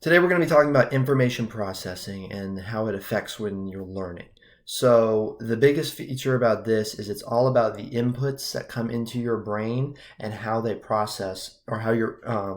Today we're going to be talking about information processing and how it affects when you're learning. So the biggest feature about this is it's all about the inputs that come into your brain and how they process, or how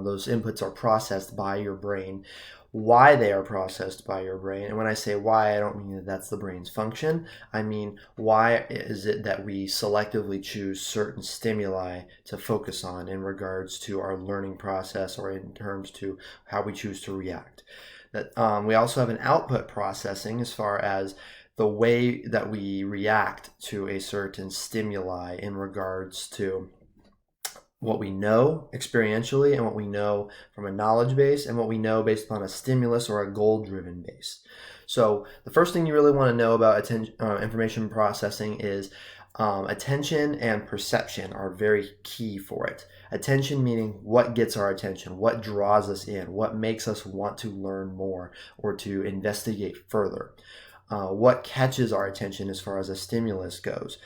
those inputs are processed by your brain, why they are processed by your brain. And when I say why, I don't mean that that's the brain's function. I mean, why is it that we selectively choose certain stimuli to focus on in regards to our learning process, or in terms to how we choose to react. That we also have an output processing as far as the way that we react to a certain stimuli in regards to what we know experientially and what we know from a knowledge base and what we know based upon a stimulus or a goal-driven base. So the first thing you really want to know about information processing is attention and perception are very key for it. Attention meaning what gets our attention, what draws us in, what makes us want to learn more or to investigate further. What catches our attention as far as a stimulus goes.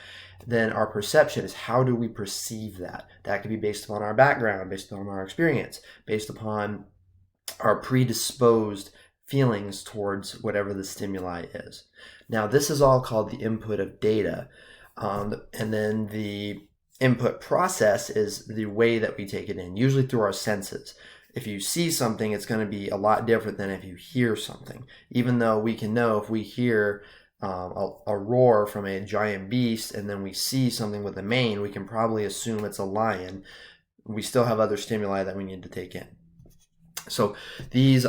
Then our perception is how do we perceive that? That could be based upon our background, based upon our experience, based upon our predisposed feelings towards whatever the stimuli is. Now, this is all called the input of data. And then the input process is the way that we take it in, usually through our senses. If you see something, it's going to be a lot different than if you hear something. Even though we can know if we hear a roar from a giant beast and then we see something with a mane, we can probably assume it's a lion. We still have other stimuli that we need to take in. So these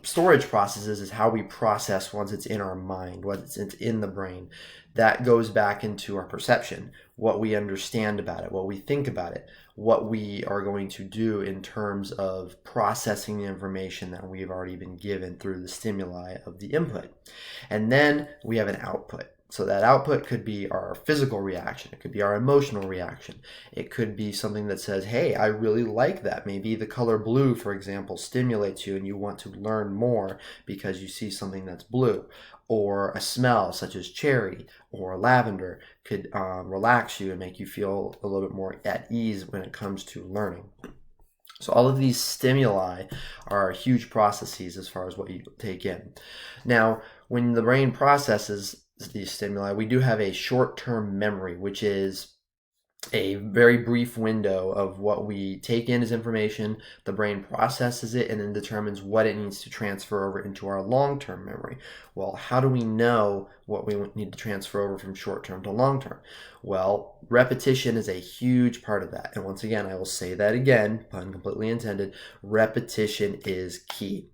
storage processes is how we process once it's in our mind, once it's in the brain. That goes back into our perception, what we understand about it, what we think about it, what we are going to do in terms of processing the information that we've already been given through the stimuli of the input. And then we have an output. So that output could be our physical reaction. It could be our emotional reaction. It could be something that says, hey, I really like that. Maybe the color blue, for example, stimulates you and you want to learn more because you see something that's blue. Or a smell such as cherry or lavender could relax you and make you feel a little bit more at ease when it comes to learning. So all of these stimuli are huge processes as far as what you take in. Now, when the brain processes these stimuli, we do have a short-term memory, which is a very brief window of what we take in as information. The brain processes it and then determines what it needs to transfer over into our long-term memory. Well, how do we know what we need to transfer over from short-term to long-term? Well, repetition is a huge part of that. And once again, I will say that again, pun completely intended, repetition is key.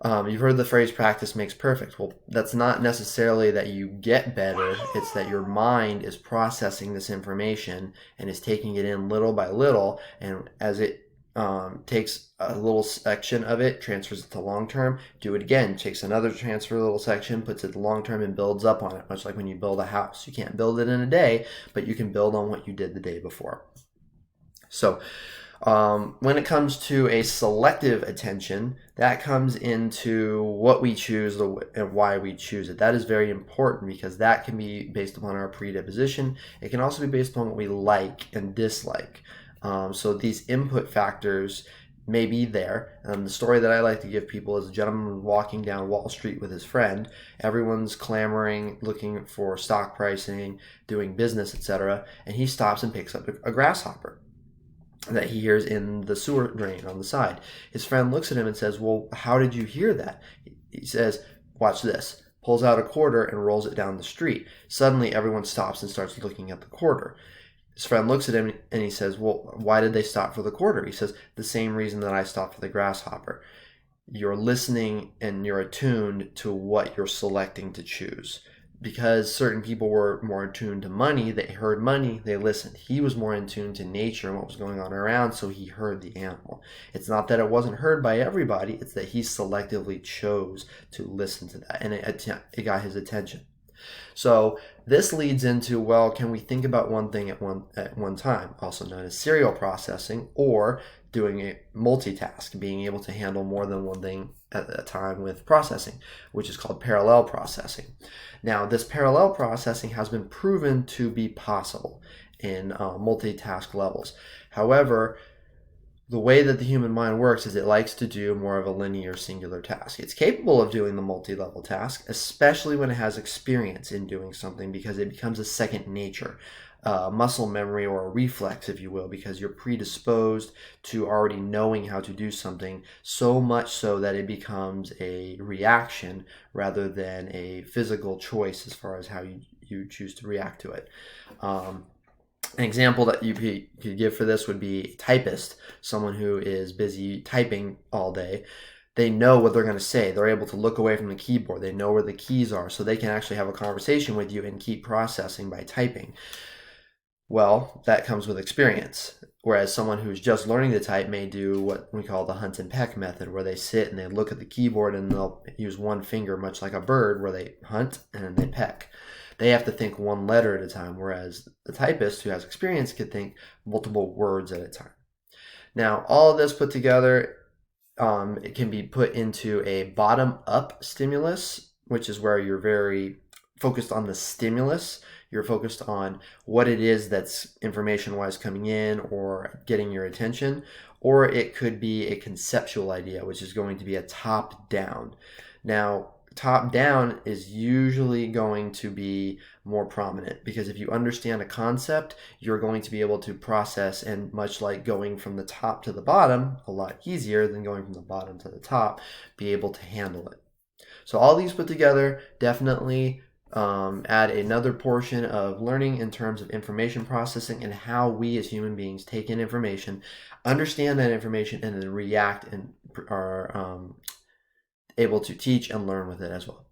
You've heard the phrase practice makes perfect. Well, that's not necessarily that you get better. It's that your mind is processing this information and is taking it in little by little. And as it takes a little section of it, transfers it to long term, do it again, takes another transfer little section, puts it to long term and builds up on it, much like when you build a house. You can't build it in a day, but you can build on what you did the day before. So when it comes to a selective attention, that comes into what we choose and why we choose it. That is very important because that can be based upon our predisposition. It can also be based upon what we like and dislike. So these input factors may be there. The story that I like to give people is a gentleman walking down Wall Street with his friend. Everyone's clamoring, looking for stock pricing, doing business, etc. And he stops and picks up a grasshopper that he hears in the sewer drain on the side. His friend looks at him and says, well, how did you hear that? He says, watch this. Pulls out a quarter and rolls it down the street. Suddenly everyone stops and starts looking at the quarter. His friend looks at him and he says, well, why did they stop for the quarter? He says, the same reason that I stopped for the grasshopper. You're listening and you're attuned to what you're selecting to choose. Because certain people were more attuned to money, they heard money, they listened. He was more in tune to nature and what was going on around, so he heard the animal. It's not that it wasn't heard by everybody, it's that he selectively chose to listen to that, and it got his attention. So this leads into, well, can we think about one thing at one time, also known as serial processing, or doing a multitask, being able to handle more than one thing at a time with processing, which is called parallel processing. Now, this parallel processing has been proven to be possible in multitask levels. However, the way that the human mind works is it likes to do more of a linear singular task. It's capable of doing the multi-level task, especially when it has experience in doing something, because it becomes a second nature, muscle memory, or a reflex, if you will, because you're predisposed to already knowing how to do something, so much so that it becomes a reaction rather than a physical choice as far as how you choose to react to it. An example that you could give for this would be a typist, someone who is busy typing all day. They know what they're going to say. They're able to look away from the keyboard. They know where the keys are, so they can actually have a conversation with you and keep processing by typing. Well, that comes with experience. Whereas someone who's just learning to type may do what we call the hunt and peck method, where they sit and they look at the keyboard and they'll use one finger, much like a bird, where they hunt and they peck. They have to think one letter at a time, whereas the typist who has experience could think multiple words at a time. Now, all of this put together, it can be put into a bottom-up stimulus, which is where you're very focused on the stimulus. You're focused on what it is that's information-wise coming in or getting your attention. Or it could be a conceptual idea, which is going to be a top-down. Now, top down is usually going to be more prominent, because if you understand a concept, you're going to be able to process, and much like going from the top to the bottom, a lot easier than going from the bottom to the top, be able to handle it. So all these put together definitely add another portion of learning in terms of information processing and how we as human beings take in information, understand that information, and then react and are able to teach and learn with it as well.